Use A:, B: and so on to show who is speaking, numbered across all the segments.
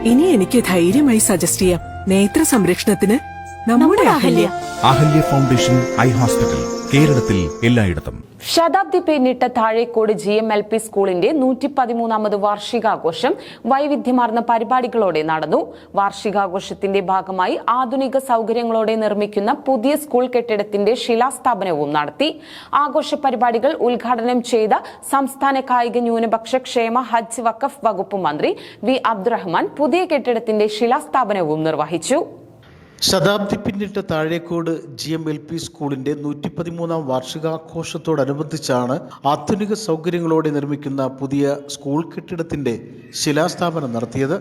A: ഇനി എനിക്ക് ധൈര്യമായി സജസ്റ്റ് ചെയ്യാം. നേത്ര സംരക്ഷണത്തിന് നമ്മുടെ Ahalya.
B: Ahalya foundation eye hospital, കേരളത്തിൽ എല്ലായിടത്തും.
C: ശതാബ്ദി പിന്നിട്ട താഴേക്കോട് GMLP സ്കൂളിന്റെ 113ാമത് വാർഷികാഘോഷം വൈവിധ്യമാർന്ന പരിപാടികളോടെ നടന്നു. വാർഷികാഘോഷത്തിന്റെ ഭാഗമായി ആധുനിക സൗകര്യങ്ങളോടെ നിർമ്മിക്കുന്ന പുതിയ സ്കൂൾ കെട്ടിടത്തിന്റെ ശിലാസ്ഥാപനവും നടത്തി. ആഘോഷ പരിപാടികൾ ഉദ്ഘാടനം ചെയ്ത സംസ്ഥാന കായിക ന്യൂനപക്ഷ ക്ഷേമ ഹജ്ജ് വഖഫ് വകുപ്പ് മന്ത്രി വി അബ്ദുറഹ്മാൻ പുതിയ കെട്ടിടത്തിന്റെ ശിലാസ്ഥാപനവും നിർവഹിച്ചു.
D: ശതാബ്ദി പിന്നിട്ട താഴേക്കോട് GMLP സ്കൂളിന്റെ 113ാം വാർഷികാഘോഷത്തോടനുബന്ധിച്ചാണ് ആധുനിക സൗകര്യങ്ങളോടെ നിർമ്മിക്കുന്ന പുതിയ സ്കൂൾ കെട്ടിടത്തിന്റെ ശിലാസ്ഥാപനം നടത്തിയത്.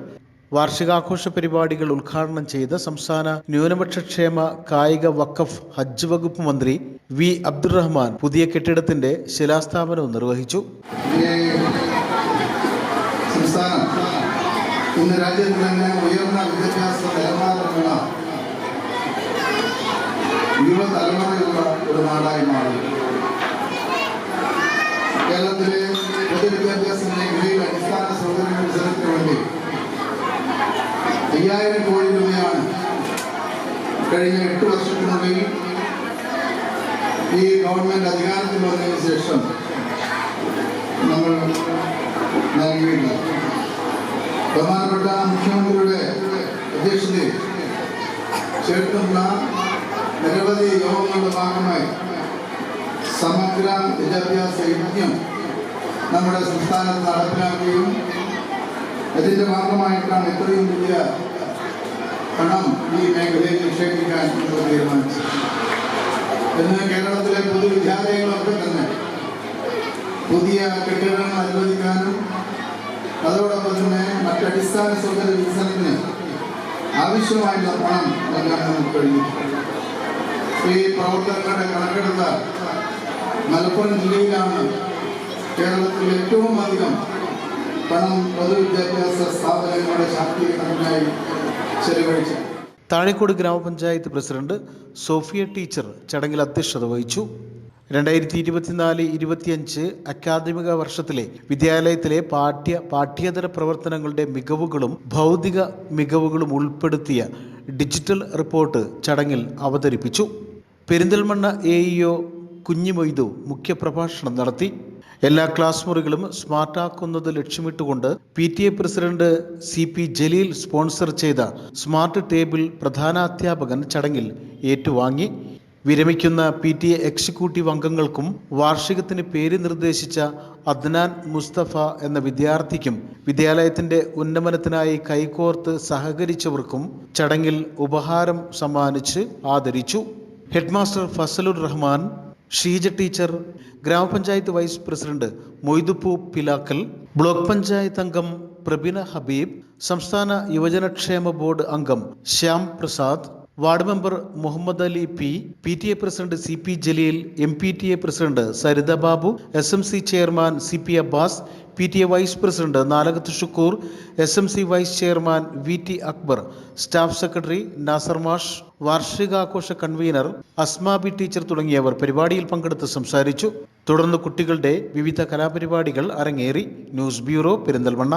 D: വാർഷികാഘോഷ പരിപാടികൾ ഉദ്ഘാടനം ചെയ്ത സംസ്ഥാന ന്യൂനപക്ഷ ക്ഷേമ കായിക വഖഫ് ഹജ്ജ് വകുപ്പ് മന്ത്രി വി അബ്ദുറഹ്മാൻ പുതിയ കെട്ടിടത്തിന്റെ ശിലാസ്ഥാപനവും നിർവഹിച്ചു.
E: ഇന്ന് രാജ്യത്ത് തന്നെ ഉയർന്ന വിദ്യാഭ്യാസ നിലവാരമുള്ള യുവതലമുറയുള്ള ഒരു നാടായി മാറി. കേരളത്തിലെ പൊതുവിദ്യാഭ്യാസ മേഖലയിൽ അടിസ്ഥാന സൗകര്യ വികസനത്തിന് വേണ്ടി 5000 കോടി രൂപയാണ് കഴിഞ്ഞ 8 വർഷത്തിനുള്ളിൽ ഈ ഗവൺമെന്റ് അധികാരത്തിൽ വന്നതിന് ശേഷം നമ്മൾ നൽകിയിട്ടുണ്ട്. ബഹുമാനപ്പെട്ട മുഖ്യമന്ത്രിയുടെ അധ്യക്ഷതയിൽ ചേർക്കുന്ന നിരവധി യോഗങ്ങളുടെ ഭാഗമായി സമഗ്ര വിദ്യാഭ്യാസ യജ്ഞം നമ്മുടെ സംസ്ഥാനത്ത് നടപ്പിലാക്കുകയും അതിൻ്റെ ഭാഗമായിട്ടാണ് ഇത്രയും വലിയ പണം ഈ മേഖലയിൽ നിക്ഷേപിക്കാൻ നമ്മൾ തീരുമാനിച്ചത്. ഇന്ന് കേരളത്തിലെ പൊതുവിദ്യാലയങ്ങളൊക്കെ തന്നെ പുതിയ കെട്ടിടങ്ങൾ അനുവദിക്കാനും അതോടൊപ്പം തന്നെ മറ്റടിസ്ഥാന സൗകര്യ വികസനത്തിന് ആവശ്യമായിട്ടുള്ള പണം നൽകാൻ നമുക്ക് കഴിഞ്ഞു. ഈ പ്രവർത്തനങ്ങളുടെ കണക്കെടുത്ത മലപ്പുറം ജില്ലയിലാണ് കേരളത്തിൽ ഏറ്റവും അധികം പണം പൊതുവിദ്യാഭ്യാസ സ്ഥാപനങ്ങളുടെ ശാക്തീകരണത്തിനായി ചെലവഴിച്ചത്.
D: താഴേക്കോട് ഗ്രാമപഞ്ചായത്ത് പ്രസിഡന്റ് സോഫിയ ടീച്ചർ ചടങ്ങിൽ അധ്യക്ഷത വഹിച്ചു. 2024-25 അക്കാദമിക വർഷത്തിലെ വിദ്യാലയത്തിലെ പാഠ്യേതര പ്രവർത്തനങ്ങളുടെ മികവുകളും ഭൗതിക മികവുകളും ഉൾപ്പെടുത്തിയ ഡിജിറ്റൽ റിപ്പോർട്ട് ചടങ്ങിൽ അവതരിപ്പിച്ചു. പെരിന്തൽമണ്ണ AEO കുഞ്ഞിമൊയ്തു മുഖ്യപ്രഭാഷണം നടത്തി. എല്ലാ ക്ലാസ് മുറികളും സ്മാർട്ടാക്കുന്നത് ലക്ഷ്യമിട്ടുകൊണ്ട് PTA president CP Jaleel sponsor ചെയ്ത സ്മാർട്ട് ടേബിൾ പ്രധാനാധ്യാപകൻ ചടങ്ങിൽ ഏറ്റുവാങ്ങി. വിരമിക്കുന്ന PTA എക്സിക്യൂട്ടീവ് അംഗങ്ങൾക്കും വാർഷികത്തിന് പേര് നിർദ്ദേശിച്ച അദ്നാൻ മുസ്തഫ എന്ന വിദ്യാർത്ഥിക്കും വിദ്യാലയത്തിന്റെ ഉന്നമനത്തിനായി കൈകോർത്ത് സഹകരിച്ചവർക്കും ചടങ്ങിൽ ഉപഹാരം സമ്മാനിച്ച് ആദരിച്ചു. Headmaster Fazalur Rahman, Sheeja teacher, gramapanchayat vice president Moithuppu Pilakkal, block panchayat അംഗം പ്രബിന ഹബീബ്, സംസ്ഥാന യുവജനക്ഷേമ ബോർഡ് അംഗം Shyam Prasad, ward member Muhammad Ali PTA president CP Jaleel, MPTA president Saritha Babu, SMC chairman CP Abbas, PTA vice president Nalakath Shukkoor, SMC vice chairman VT Akbar, staff secretary Nasar മാഷ്, വാർഷികാഘോഷ കൺവീനർ അസ്മാബി ടീച്ചർ തുടങ്ങിയവർ പരിപാടിയിൽ പങ്കെടുത്ത് സംസാരിച്ചു. തുടർന്ന് കുട്ടികളുടെ വിവിധ കലാപരിപാടികൾ അരങ്ങേറി. News bureau, Perinthalmanna.